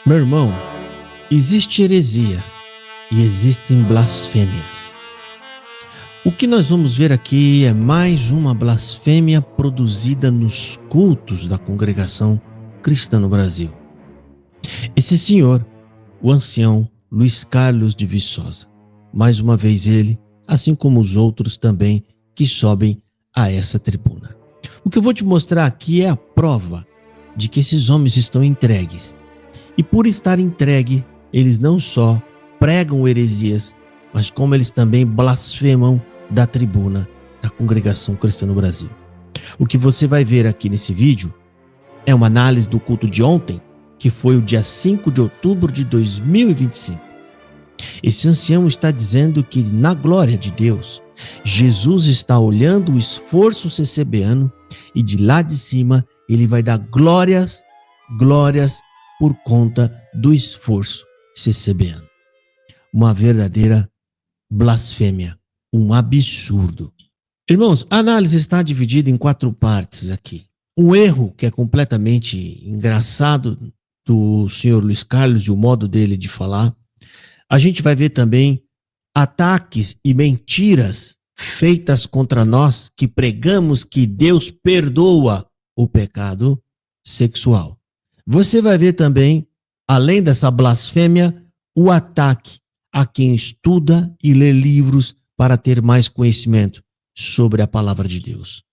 Meu irmão, existe heresia e existem blasfêmias. O que nós vamos ver aqui é mais uma blasfêmia produzida nos cultos da congregação cristã no Brasil. Esse senhor, o ancião Luiz Carlos de Viçosa, mais uma vez ele, assim como os outros também que sobem a essa tribuna. O que eu vou te mostrar aqui é a prova de que esses homens estão entregues. E por estar entregue, eles não só pregam heresias, mas como eles também blasfemam da tribuna da congregação cristã no Brasil. O que você vai ver aqui nesse vídeo é uma análise do culto de ontem, que foi o dia 5 de outubro de 2025. Esse ancião está dizendo que na glória de Deus, Jesus está olhando o esforço CCBano e de lá de cima ele vai dar glórias por conta do esforço CCBano. Uma verdadeira blasfêmia, um absurdo. Irmãos, a análise está dividida em 4 partes aqui. Um erro que é completamente engraçado do senhor Luiz Carlos e o modo dele de falar. A gente vai ver também ataques e mentiras feitas contra nós que pregamos que Deus perdoa o pecado sexual. Você vai ver também, além dessa blasfêmia, o ataque a quem estuda e lê livros para ter mais conhecimento sobre a palavra de Deus.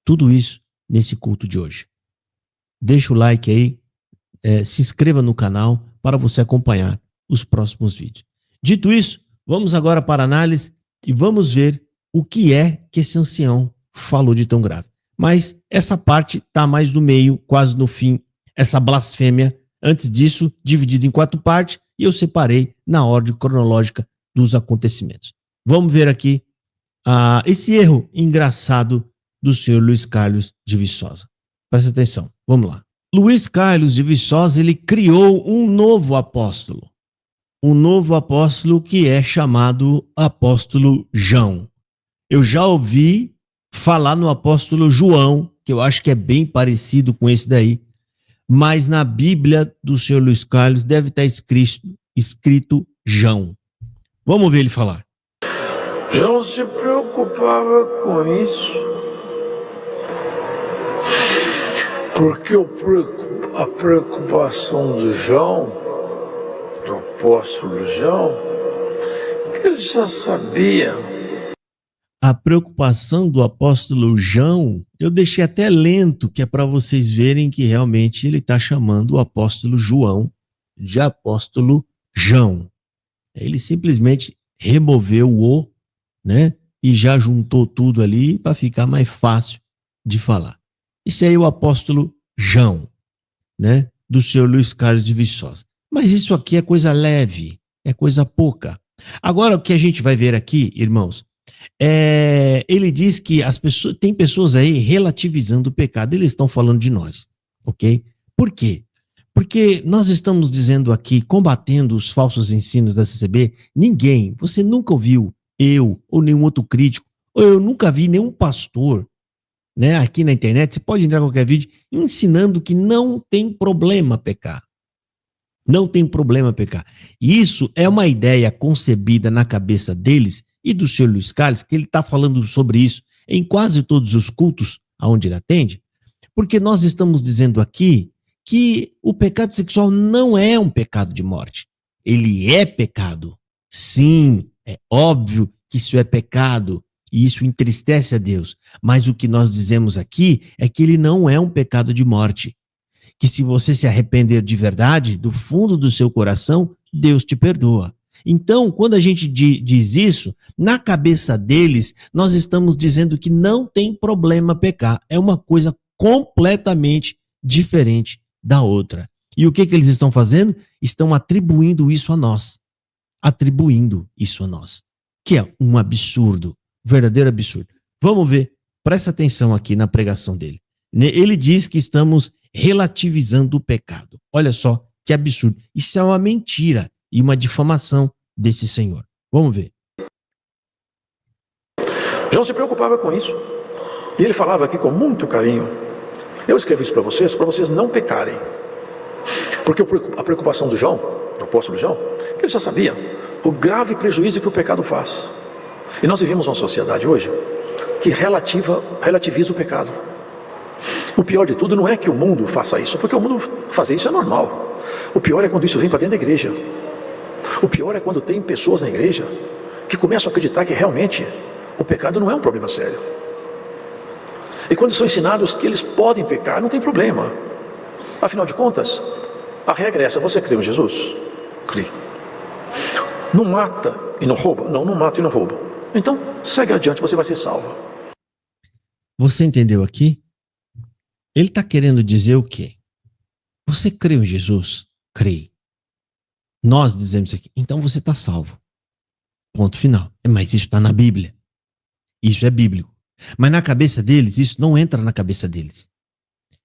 Tudo isso nesse culto de hoje. Deixa o like aí, se inscreva no canal para você acompanhar os próximos vídeos. Dito isso, vamos agora para a análise e vamos ver o que é que esse ancião falou de tão grave. Mas essa parte está mais no meio, quase no fim, essa blasfêmia. Antes disso, dividido em 4 partes, e eu separei na ordem cronológica dos acontecimentos. Vamos ver aqui esse erro engraçado do senhor Luiz Carlos de Viçosa. Presta atenção, vamos lá. Luiz Carlos de Viçosa, ele criou um novo apóstolo que é chamado apóstolo João. Eu já ouvi falar no apóstolo João, que eu acho que é bem parecido com esse daí, mas na Bíblia do senhor Luiz Carlos deve estar escrito João. Vamos ver ele falar. João se preocupava com isso, porque a preocupação do João, do apóstolo João, que ele já sabia. A preocupação do apóstolo João, eu deixei até lento, que é para vocês verem que realmente ele está chamando o apóstolo João de apóstolo João. Ele simplesmente removeu o, e já juntou tudo ali para ficar mais fácil de falar. Esse aí é o apóstolo João, do senhor Luiz Carlos de Viçosa. Mas isso aqui é coisa leve, é coisa pouca. Agora, o que a gente vai ver aqui, irmãos, ele diz que tem pessoas aí relativizando o pecado. Eles estão falando de nós, ok? Por quê? Porque nós estamos dizendo aqui, combatendo os falsos ensinos da CCB. Você nunca ouviu, eu ou nenhum outro crítico, ou eu nunca vi nenhum pastor, aqui na internet, você pode entrar em qualquer vídeo, ensinando que não tem problema pecar. Não tem problema pecar. Isso é uma ideia concebida na cabeça deles e do senhor Luiz Carlos, que ele está falando sobre isso em quase todos os cultos aonde ele atende, porque nós estamos dizendo aqui que o pecado sexual não é um pecado de morte. Ele é pecado. Sim, é óbvio que isso é pecado e isso entristece a Deus. Mas o que nós dizemos aqui é que ele não é um pecado de morte. Que se você se arrepender de verdade, do fundo do seu coração, Deus te perdoa. Então, quando a gente diz isso, na cabeça deles, nós estamos dizendo que não tem problema pecar. É uma coisa completamente diferente da outra. E o que eles estão fazendo? Estão atribuindo isso a nós. Que é um absurdo, um verdadeiro absurdo. Vamos ver, presta atenção aqui na pregação dele. Ele diz que estamos relativizando o pecado. Olha só que absurdo. Isso é uma mentira e uma difamação desse senhor. Vamos ver. João se preocupava com isso. E ele falava aqui com muito carinho. Eu escrevi isso para vocês não pecarem. Porque a preocupação do João, do apóstolo João, que ele já sabia o grave prejuízo que o pecado faz. E nós vivemos uma sociedade hoje que relativiza o pecado. O pior de tudo não é que o mundo faça isso, porque o mundo fazer isso é normal. O pior é quando isso vem para dentro da igreja. O pior é quando tem pessoas na igreja que começam a acreditar que realmente o pecado não é um problema sério. E quando são ensinados que eles podem pecar, não tem problema. Afinal de contas, a regra é essa: você crê em Jesus? Crê. Não mata e não rouba? Não mata e não rouba. Então, segue adiante, você vai ser salvo. Você entendeu aqui? Ele está querendo dizer o quê? Você crê em Jesus? Crê. Nós dizemos aqui, então você está salvo. Ponto final. Mas isso está na Bíblia. Isso é bíblico. Mas na cabeça deles, isso não entra na cabeça deles.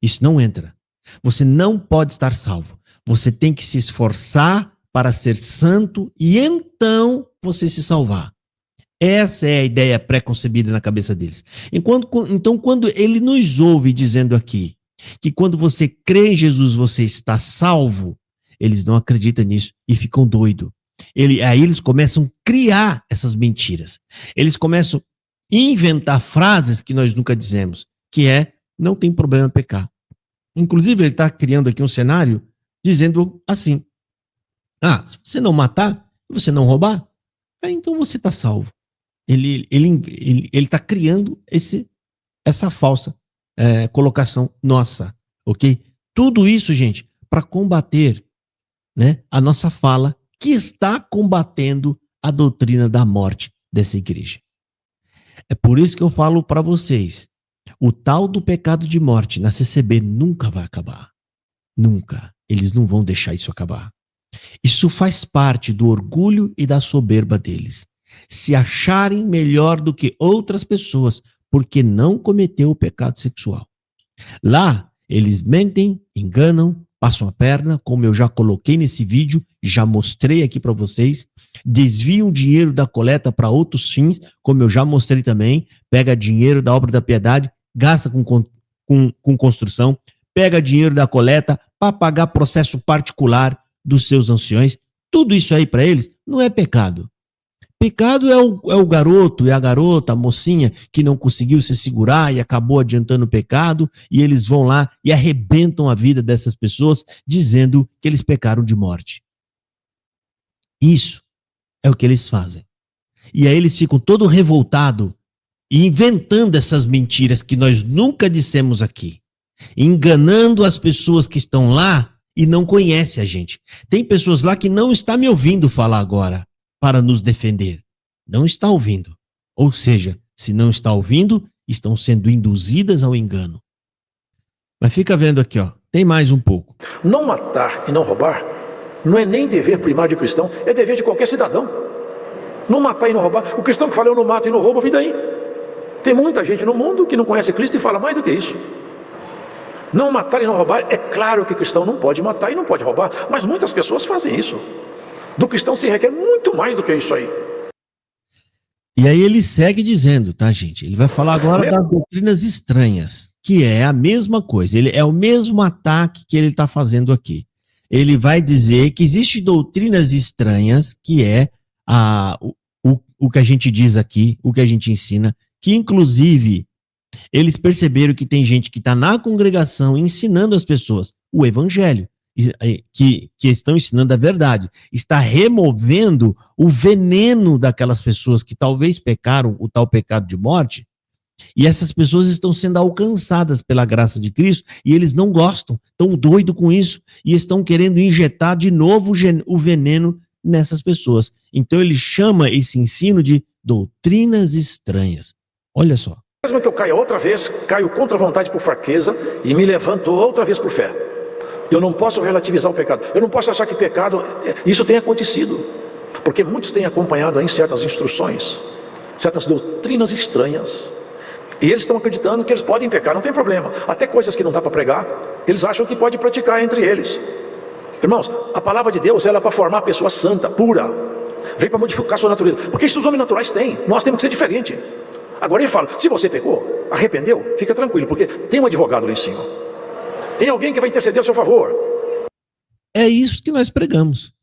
Isso não entra. Você não pode estar salvo. Você tem que se esforçar para ser santo e então você se salvar. Essa é a ideia pré-concebida na cabeça deles. Então, quando ele nos ouve dizendo aqui que quando você crê em Jesus você está salvo, eles não acreditam nisso e ficam doidos. Aí eles começam a criar essas mentiras. Eles começam a inventar frases que nós nunca dizemos, que é, não tem problema pecar. Inclusive, ele está criando aqui um cenário dizendo assim, se você não matar, você não roubar, então você está salvo. Ele está criando essa falsa colocação nossa, ok? Tudo isso, gente, para combater, né, a nossa fala que está combatendo a doutrina da morte dessa igreja. É por isso que eu falo para vocês, o tal do pecado de morte na CCB nunca vai acabar. Nunca. Eles não vão deixar isso acabar. Isso faz parte do orgulho e da soberba deles. Se acharem melhor do que outras pessoas, porque não cometeu o pecado sexual. Lá, eles mentem, enganam, passam a perna, como eu já coloquei nesse vídeo, já mostrei aqui para vocês, desviam dinheiro da coleta para outros fins, como eu já mostrei também, pega dinheiro da obra da piedade, gasta com construção, pega dinheiro da coleta para pagar processo particular dos seus anciões. Tudo isso aí para eles não é pecado. Pecado é o garoto, é a garota, a mocinha que não conseguiu se segurar e acabou adiantando o pecado, e eles vão lá e arrebentam a vida dessas pessoas dizendo que eles pecaram de morte. Isso é o que eles fazem. E aí eles ficam todo revoltados e inventando essas mentiras que nós nunca dissemos aqui, enganando as pessoas que estão lá e não conhecem a gente. Tem pessoas lá que não estão me ouvindo falar agora para nos defender. Não está ouvindo. Ou seja, se não está ouvindo, estão sendo induzidas ao engano. Mas fica vendo aqui, ó. Tem mais um pouco. Não matar e não roubar não é nem dever primário de cristão, é dever de qualquer cidadão. Não matar e não roubar. O cristão que fala eu não mato e não roubo, vem daí. Tem muita gente no mundo que não conhece Cristo e fala mais do que isso. Não matar e não roubar, é claro que cristão não pode matar e não pode roubar, mas muitas pessoas fazem isso. Do cristão se requer muito mais do que isso aí. E aí ele segue dizendo, tá, gente? Ele vai falar agora das doutrinas estranhas, que é a mesma coisa. Ele é o mesmo ataque que ele está fazendo aqui. Ele vai dizer que existem doutrinas estranhas, que é o que a gente diz aqui, o que a gente ensina, que inclusive eles perceberam que tem gente que está na congregação ensinando as pessoas o evangelho, que estão ensinando a verdade, está removendo o veneno daquelas pessoas que talvez pecaram o tal pecado de morte, e essas pessoas estão sendo alcançadas pela graça de Cristo, e eles não gostam, estão doidos com isso, e estão querendo injetar de novo o veneno nessas pessoas. Então ele chama esse ensino de doutrinas estranhas. Olha só. Mesmo que eu caia outra vez, caio contra a vontade por fraqueza e me levanto outra vez por fé. Eu não posso relativizar o pecado. Eu não posso achar que pecado, isso tem acontecido. Porque muitos têm acompanhado aí certas instruções, certas doutrinas estranhas. E eles estão acreditando que eles podem pecar, não tem problema. Até coisas que não dá para pregar, eles acham que pode praticar entre eles. Irmãos, a palavra de Deus ela é para formar a pessoa santa, pura. Vem para modificar a sua natureza. Porque isso os homens naturais têm. Nós temos que ser diferente. Agora ele fala, se você pecou, arrependeu, fica tranquilo, porque tem um advogado lá em cima. Tem alguém que vai interceder a seu favor. É isso que nós pregamos.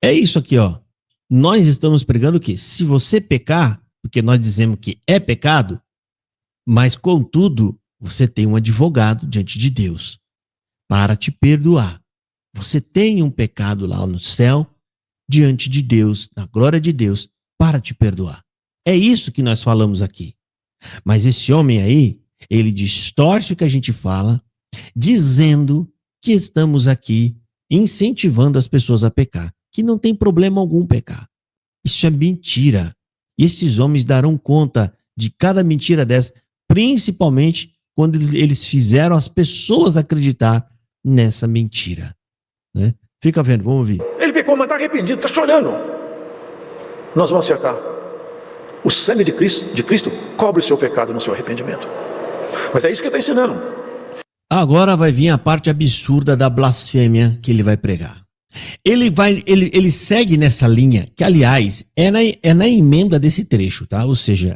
É isso aqui, ó. Nós estamos pregando que se você pecar, porque nós dizemos que é pecado, mas contudo, você tem um advogado diante de Deus para te perdoar. Você tem um pecado lá no céu, diante de Deus, na glória de Deus, para te perdoar. É isso que nós falamos aqui. Mas esse homem aí, ele distorce o que a gente fala, dizendo que estamos aqui incentivando as pessoas a pecar, que não tem problema algum pecar. Isso é mentira. E esses homens darão conta de cada mentira dessa, principalmente quando eles fizeram as pessoas acreditar nessa mentira. Né? Fica vendo, vamos ouvir. Ele pecou, mas está arrependido, está chorando. Nós vamos acertar. O sangue de Cristo cobre o seu pecado no seu arrependimento. Mas é isso que ele está ensinando. Agora vai vir a parte absurda da blasfêmia que ele vai pregar. Ele segue nessa linha, que aliás é na emenda desse trecho, tá? Ou seja,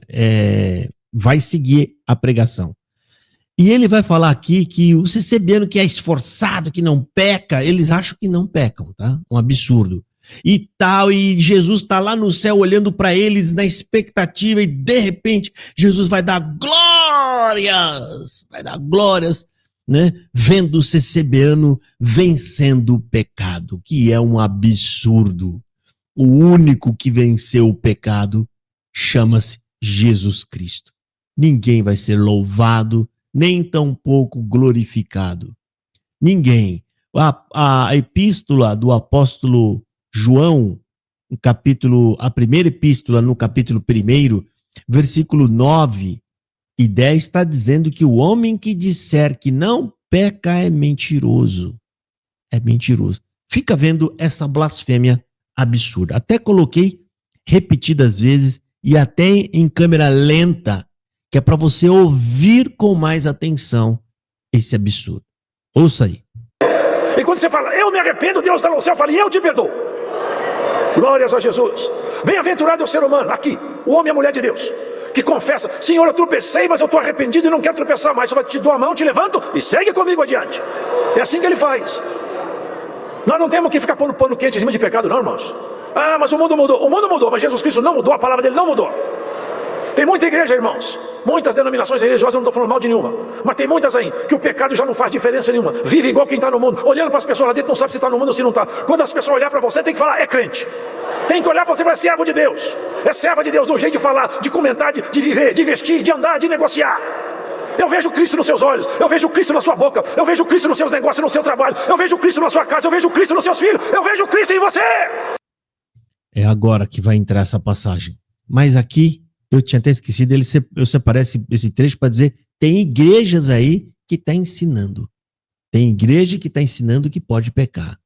vai seguir a pregação. E ele vai falar aqui que o CCBano que é esforçado, que não peca, eles acham que não pecam, tá? Um absurdo. E tal, e Jesus está lá no céu olhando para eles na expectativa e de repente Jesus vai dar glórias, né? Vendo o CCBano vencendo o pecado, que é um absurdo. O único que venceu o pecado chama-se Jesus Cristo. Ninguém vai ser louvado, nem tampouco glorificado. Ninguém. A epístola do apóstolo João, a primeira epístola no capítulo 1, versículo 9 e 10, está dizendo que o homem que disser que não peca é mentiroso. É mentiroso. Fica vendo essa blasfêmia absurda. Até coloquei repetidas vezes e até em câmera lenta, que é para você ouvir com mais atenção esse absurdo. Ouça aí. E quando você fala, eu me arrependo, Deus está no céu, fala, e eu te perdoo. Glórias a Jesus. Bem-aventurado é o ser humano, aqui, o homem e a mulher de Deus, que confessa, Senhor, eu tropecei, mas eu estou arrependido e não quero tropeçar mais. Eu te dou a mão, te levanto e segue comigo adiante. É assim que ele faz. Nós não temos que ficar pondo pano quente em cima de pecado, não, irmãos. Ah, mas o mundo mudou. O mundo mudou, mas Jesus Cristo não mudou, a palavra dele não mudou. Tem muita igreja, irmãos, muitas denominações religiosas, eu não estou falando mal de nenhuma, mas tem muitas aí, que o pecado já não faz diferença nenhuma. Vive igual quem está no mundo, olhando para as pessoas lá dentro, não sabe se está no mundo ou se não está. Quando as pessoas olhar para você, tem que falar, é crente. Tem que olhar para você e falar, é servo de Deus. É serva de Deus, no jeito de falar, de comentar, de viver, de vestir, de andar, de negociar. Eu vejo Cristo nos seus olhos, eu vejo Cristo na sua boca, eu vejo Cristo nos seus negócios, no seu trabalho, eu vejo Cristo na sua casa, eu vejo Cristo nos seus filhos, eu vejo Cristo em você. É agora que vai entrar essa passagem. Mas aqui, eu tinha até esquecido, eu separei esse trecho para dizer, tem igrejas aí que está ensinando. Tem igreja que está ensinando que pode pecar.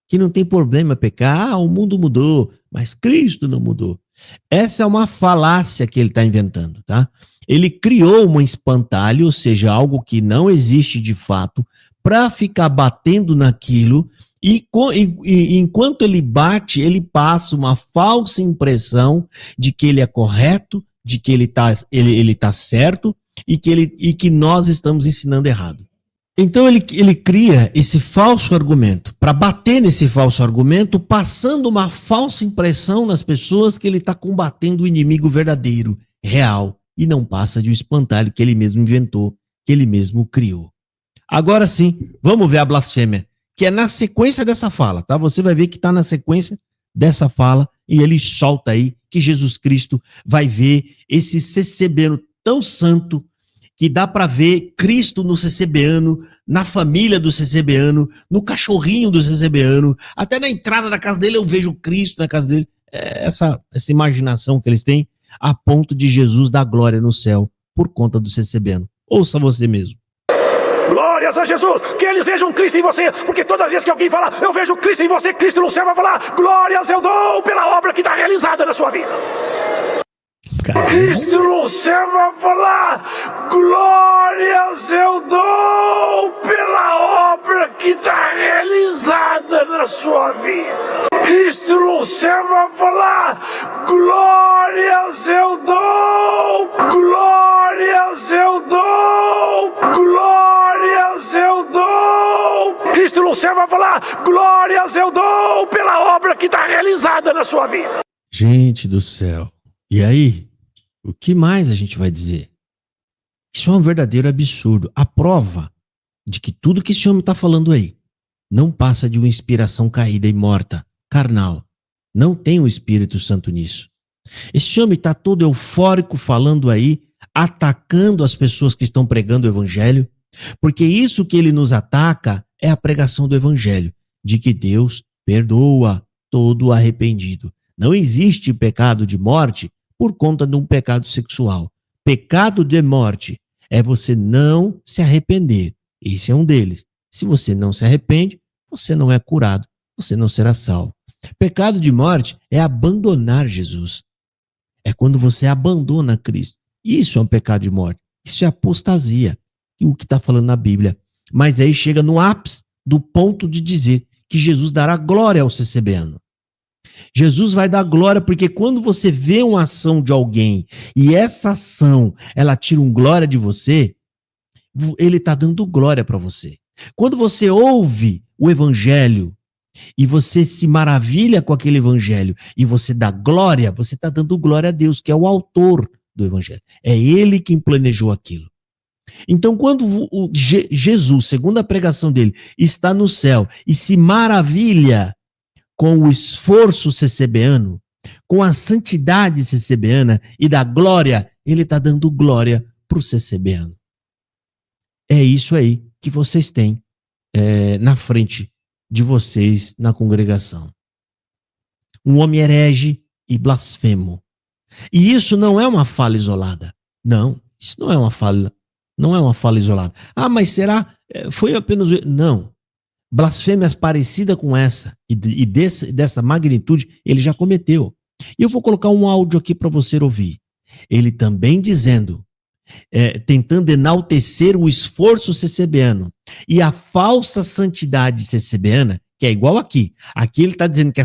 Que não tem problema pecar, o mundo mudou, mas Cristo não mudou. Essa é uma falácia que ele está inventando, tá? Ele criou um espantalho, ou seja, algo que não existe de fato, para ficar batendo naquilo, e enquanto ele bate, ele passa uma falsa impressão de que ele é correto, de que ele tá certo e que nós estamos ensinando errado. Então ele cria esse falso argumento, para bater nesse falso argumento, passando uma falsa impressão nas pessoas que ele está combatendo o inimigo verdadeiro, real, e não passa de um espantalho que ele mesmo inventou, que ele mesmo criou. Agora sim, vamos ver a blasfêmia, que é na sequência dessa fala, tá? Você vai ver que está na sequência dessa fala e ele solta aí que Jesus Cristo vai ver esse CCBano tão santo que dá para ver Cristo no CCBano, na família do CCBano, no cachorrinho do CCBano, até na entrada da casa dele eu vejo Cristo na casa dele. Essa imaginação que eles têm a ponto de Jesus dar glória no céu por conta do CCBano. Ouça você mesmo. Glórias a Jesus, que eles vejam Cristo em você, porque toda vez que alguém falar, eu vejo Cristo em você, Cristo no céu vai falar, glórias eu dou pela obra que está realizada na sua vida. Caramba. Cristo no céu vai falar, glórias eu dou pela obra que está realizada na sua vida. Cristo no céu vai falar, glórias eu dou, glórias eu dou, glórias eu dou. Cristo no céu vai falar, Glórias eu dou pela obra que está realizada na sua vida. Gente do céu. E aí? O que mais a gente vai dizer? Isso é um verdadeiro absurdo. A prova de que tudo que esse homem está falando aí não passa de uma inspiração caída e morta, carnal. Não tem o Espírito Santo nisso. Esse homem está todo eufórico falando aí, atacando as pessoas que estão pregando o evangelho, porque isso que ele nos ataca é a pregação do evangelho, de que Deus perdoa todo arrependido. Não existe pecado de morte por conta de um pecado sexual. Pecado de morte é você não se arrepender. Esse é um deles. Se você não se arrepende, você não é curado, você não será salvo. Pecado de morte é abandonar Jesus. É quando você abandona Cristo. Isso é um pecado de morte. Isso é apostasia, o que está falando na Bíblia. Mas aí chega no ápice do ponto de dizer que Jesus dará glória ao CCBano. Jesus vai dar glória porque quando você vê uma ação de alguém e essa ação, ela tira um glória de você, ele está dando glória para você. Quando você ouve o evangelho e você se maravilha com aquele evangelho e você dá glória, você está dando glória a Deus, que é o autor do evangelho. É ele quem planejou aquilo. Então, quando Jesus, segundo a pregação dele, está no céu e se maravilha com o esforço CCBano, com a santidade CCBana e da glória, ele está dando glória para o CCBano. É isso aí que vocês têm na frente de vocês na congregação. Um homem herege e blasfemo. E isso não é uma fala isolada. Não, isso não é uma fala isolada. Ah, mas será? Foi apenas... Não. Blasfêmias parecidas com essa e dessa magnitude ele já cometeu. E eu vou colocar um áudio aqui para você ouvir. Ele também dizendo, tentando enaltecer o esforço CCBano e a falsa santidade CCBana, que é igual aqui. Aqui ele está dizendo que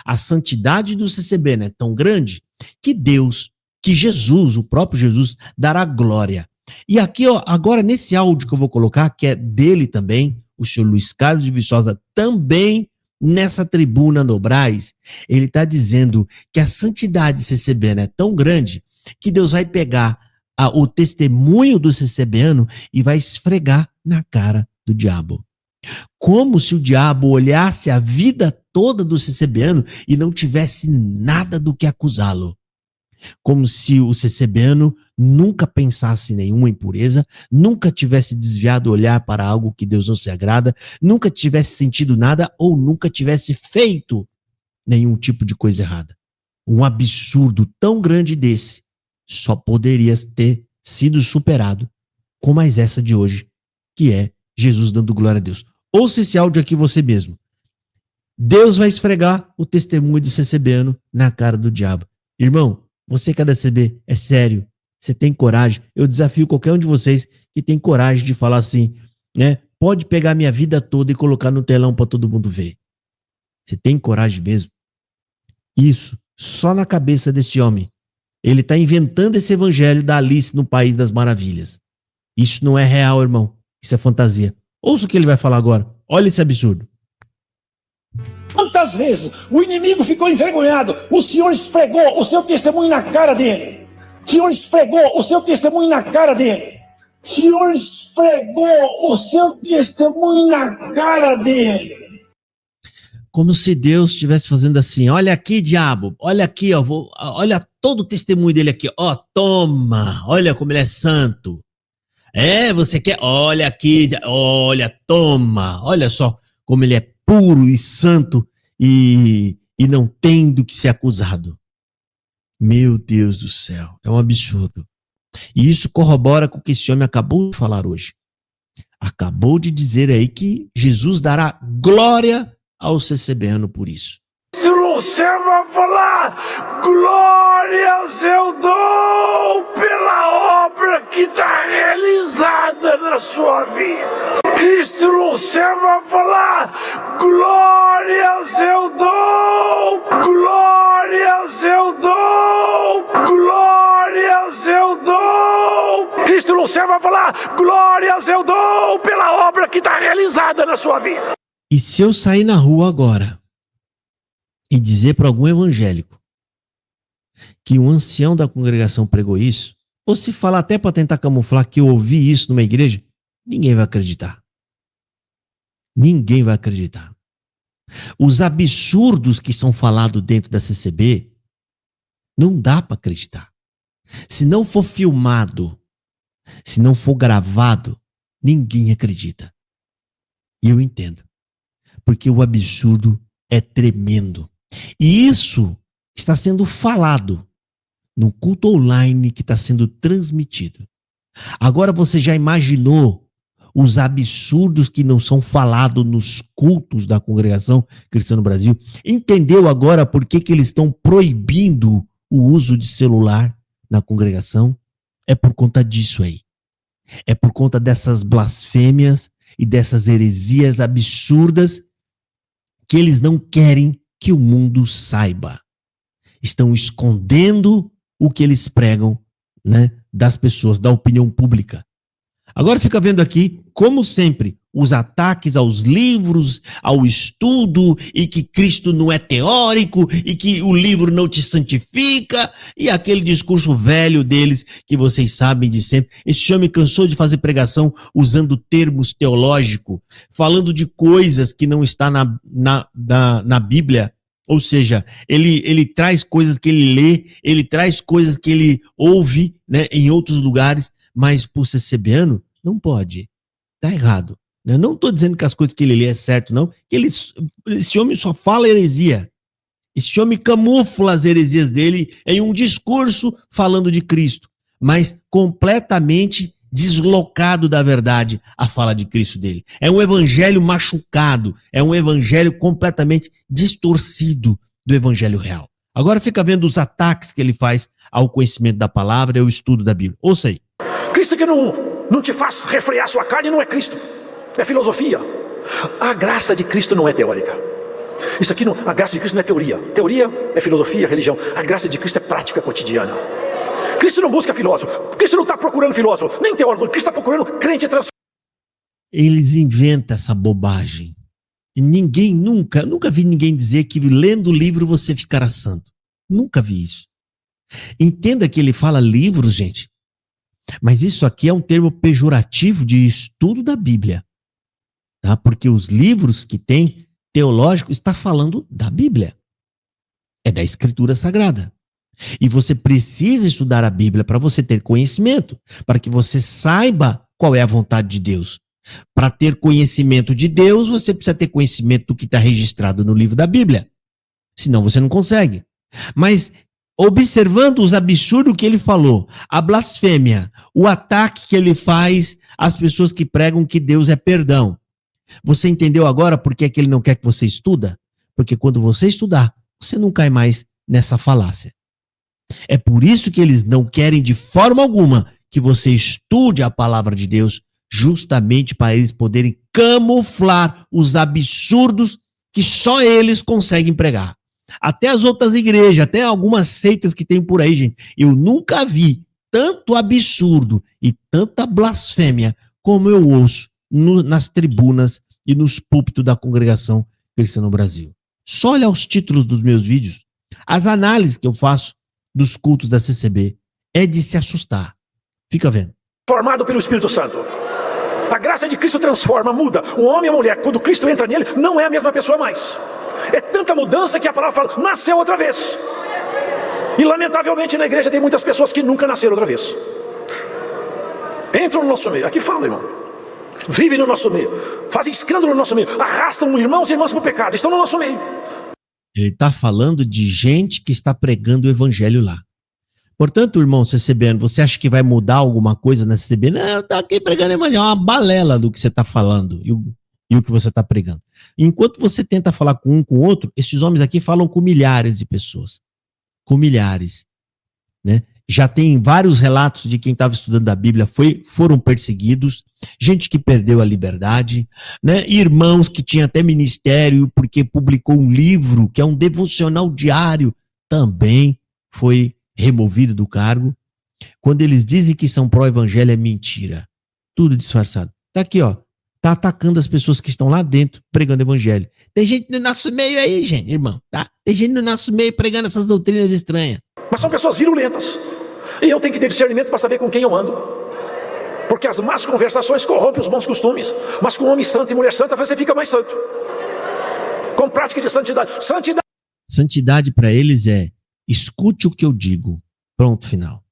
a santidade do CCBano é tão grande que Deus, que Jesus, o próprio Jesus, dará glória. E aqui, ó, agora nesse áudio que eu vou colocar, que é dele também, o senhor Luiz Carlos de Viçosa, também nessa tribuna no Brás, ele está dizendo que a santidade CCBana é tão grande que Deus vai pegar o testemunho do CCBano e vai esfregar na cara do diabo. Como se o diabo olhasse a vida toda do CCBano e não tivesse nada do que acusá-lo. Como se o CCBano nunca pensasse em nenhuma impureza, nunca tivesse desviado o olhar para algo que Deus não se agrada, nunca tivesse sentido nada ou nunca tivesse feito nenhum tipo de coisa errada. Um absurdo tão grande desse só poderia ter sido superado com mais essa de hoje, que é Jesus dando glória a Deus. Ouça esse áudio aqui você mesmo. Deus vai esfregar o testemunho de CCBano na cara do diabo. Irmão, você que é da CB, é sério, você tem coragem, eu desafio qualquer um de vocês que tem coragem de falar assim, né? Pode pegar minha vida toda e colocar no telão para todo mundo ver. Você tem coragem mesmo? Isso, só na cabeça desse homem. Ele está inventando esse evangelho da Alice no País das Maravilhas. Isso não é real, irmão. Isso é fantasia. Ouça o que ele vai falar agora. Olha esse absurdo. Quantas vezes o inimigo ficou envergonhado? O Senhor esfregou o seu testemunho na cara dele. O Senhor esfregou o seu testemunho na cara dele. O Senhor esfregou o seu testemunho na cara dele. Como se Deus estivesse fazendo assim, olha aqui, diabo, olha aqui, ó, olha todo o testemunho dele aqui, ó, toma, olha como ele é santo. Você quer? Olha aqui, olha, toma, olha só como ele é puro e santo e não tem do que ser acusado. Meu Deus do céu, é um absurdo. E isso corrobora com o que esse homem acabou de falar hoje. Acabou de dizer aí que Jesus dará glória ao CCBano por isso. Se você vai falar, glórias eu dou pela obra que está realizada na sua vida. Cristo você vai falar, glórias eu dou, glórias eu dou, glórias eu dou. Cristo você vai falar, glórias eu dou pela obra que está realizada na sua vida. E se eu sair na rua agora e dizer para algum evangélico que um ancião da congregação pregou isso, ou se falar até para tentar camuflar que eu ouvi isso numa igreja, ninguém vai acreditar. Ninguém vai acreditar. Os absurdos que são falados dentro da CCB, não dá para acreditar. Se não for filmado, se não for gravado, ninguém acredita. E eu entendo. Porque o absurdo é tremendo. E isso está sendo falado no culto online que está sendo transmitido. Agora você já imaginou os absurdos que não são falados nos cultos da Congregação Cristã no Brasil? Entendeu agora por que eles estão proibindo o uso de celular na congregação? É por conta disso aí. É por conta dessas blasfêmias e dessas heresias absurdas que eles não querem que o mundo saiba. Estão escondendo o que eles pregam, né, das pessoas, da opinião pública. Agora fica vendo aqui, como sempre, os ataques aos livros, ao estudo, e que Cristo não é teórico, e que o livro não te santifica, e aquele discurso velho deles, que vocês sabem de sempre. Esse homem cansou de fazer pregação usando termos teológicos, falando de coisas que não está na Bíblia. Ou seja, ele traz coisas que ele lê, ele traz coisas que ele ouve, né, em outros lugares, mas por ser CCBiano, não pode. Está errado. Eu não estou dizendo que as coisas que ele lê é certo, não. Esse homem só fala heresia. Esse homem camufla as heresias dele em um discurso falando de Cristo, mas completamente deslocado da verdade a fala de Cristo dele. É um evangelho machucado, é um evangelho completamente distorcido do evangelho real. Agora fica vendo os ataques que ele faz ao conhecimento da palavra e ao estudo da Bíblia. Ouça aí. Cristo que não te faz refrear sua carne não é Cristo, é filosofia. A graça de Cristo não é teórica. Isso aqui a graça de Cristo não é teoria. Teoria é filosofia, religião. A graça de Cristo é prática cotidiana. Cristo não busca filósofo. Cristo não está procurando filósofo, nem teórico. Cristo está procurando crente transformado. Eles inventam essa bobagem. E nunca vi ninguém dizer que lendo o livro você ficará santo. Nunca vi isso. Entenda que ele fala livros, gente. Mas isso aqui é um termo pejorativo de estudo da Bíblia. Tá? Porque os livros que tem teológico está falando da Bíblia. É da Escritura Sagrada. E você precisa estudar a Bíblia para você ter conhecimento, para que você saiba qual é a vontade de Deus. Para ter conhecimento de Deus, você precisa ter conhecimento do que está registrado no livro da Bíblia. Senão você não consegue. Mas observando os absurdos que ele falou, a blasfêmia, o ataque que ele faz às pessoas que pregam que Deus é perdão. Você entendeu agora por que é que ele não quer que você estuda? Porque quando você estudar, você não cai mais nessa falácia. É por isso que eles não querem de forma alguma que você estude a palavra de Deus, justamente para eles poderem camuflar os absurdos que só eles conseguem pregar. Até as outras igrejas, até algumas seitas que tem por aí, gente, eu nunca vi tanto absurdo e tanta blasfêmia como eu ouço nas tribunas e nos púlpitos da Congregação Cristã no Brasil. Só olha os títulos dos meus vídeos, as análises que eu faço dos cultos da CCB, é de se assustar. Fica vendo. Formado pelo Espírito Santo. A graça de Cristo transforma, muda. O homem e a mulher, quando Cristo entra nele, não é a mesma pessoa mais. É tanta mudança que a palavra fala, nasceu outra vez. E lamentavelmente na igreja tem muitas pessoas que nunca nasceram outra vez. Entram no nosso meio, aqui fala, irmão. Vivem no nosso meio, fazem escândalo no nosso meio, arrastam irmãos e irmãs para o pecado, estão no nosso meio. Ele está falando de gente que está pregando o evangelho lá. Portanto, irmão CCBiano, você acha que vai mudar alguma coisa na CCB? Não, eu estou aqui pregando o evangelho, é uma balela do que você está falando e o que você está pregando. Enquanto você tenta falar com um, com o outro, esses homens aqui falam com milhares de pessoas. Com milhares. Né? Já tem vários relatos de quem estava estudando a Bíblia, foram perseguidos, gente que perdeu a liberdade, né? Irmãos que tinham até ministério porque publicou um livro, que é um devocional diário, também foi removido do cargo. Quando eles dizem que são pró-evangelho, é mentira. Tudo disfarçado. Tá aqui, ó. Está atacando as pessoas que estão lá dentro pregando o evangelho. Tem gente no nosso meio aí, gente, irmão, tá? Tem gente no nosso meio pregando essas doutrinas estranhas. Mas são pessoas virulentas. E eu tenho que ter discernimento para saber com quem eu ando. Porque as más conversações corrompem os bons costumes. Mas com homem santo e mulher santa, você fica mais santo. Com prática de santidade. Santidade para eles é: escute o que eu digo. Pronto, final.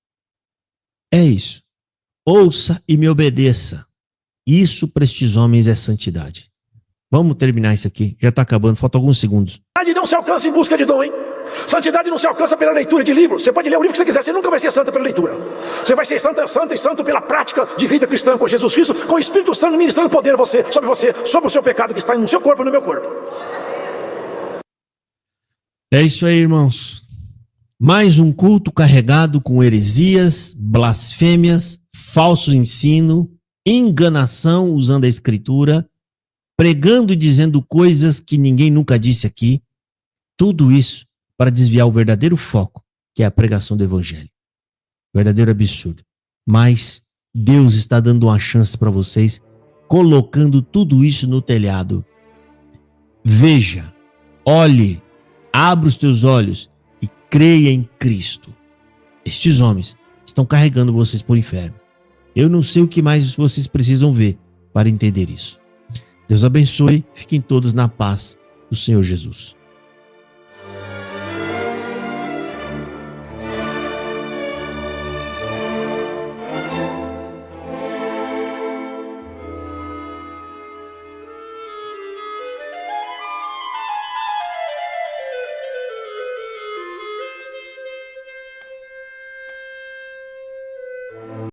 É isso. Ouça e me obedeça. Isso para estes homens é santidade. Vamos terminar isso aqui. Já está acabando, faltam alguns segundos. Santidade não se alcança em busca de dom, hein? Santidade não se alcança pela leitura de livros. Você pode ler o livro que você quiser, você nunca vai ser santa pela leitura. Você vai ser santa e santo pela prática de vida cristã com Jesus Cristo, com o Espírito Santo ministrando poder sobre você, sobre o seu pecado que está no seu corpo e no meu corpo. É isso aí, irmãos. Mais um culto carregado com heresias, blasfêmias, falso ensino, enganação usando a escritura, pregando e dizendo coisas que ninguém nunca disse aqui. Tudo isso para desviar o verdadeiro foco, que é a pregação do evangelho. Verdadeiro absurdo. Mas Deus está dando uma chance para vocês, colocando tudo isso no telhado. Veja, olhe, abra os teus olhos e creia em Cristo. Estes homens estão carregando vocês para o inferno. Eu não sei o que mais vocês precisam ver para entender isso. Deus abençoe, fiquem todos na paz do Senhor Jesus.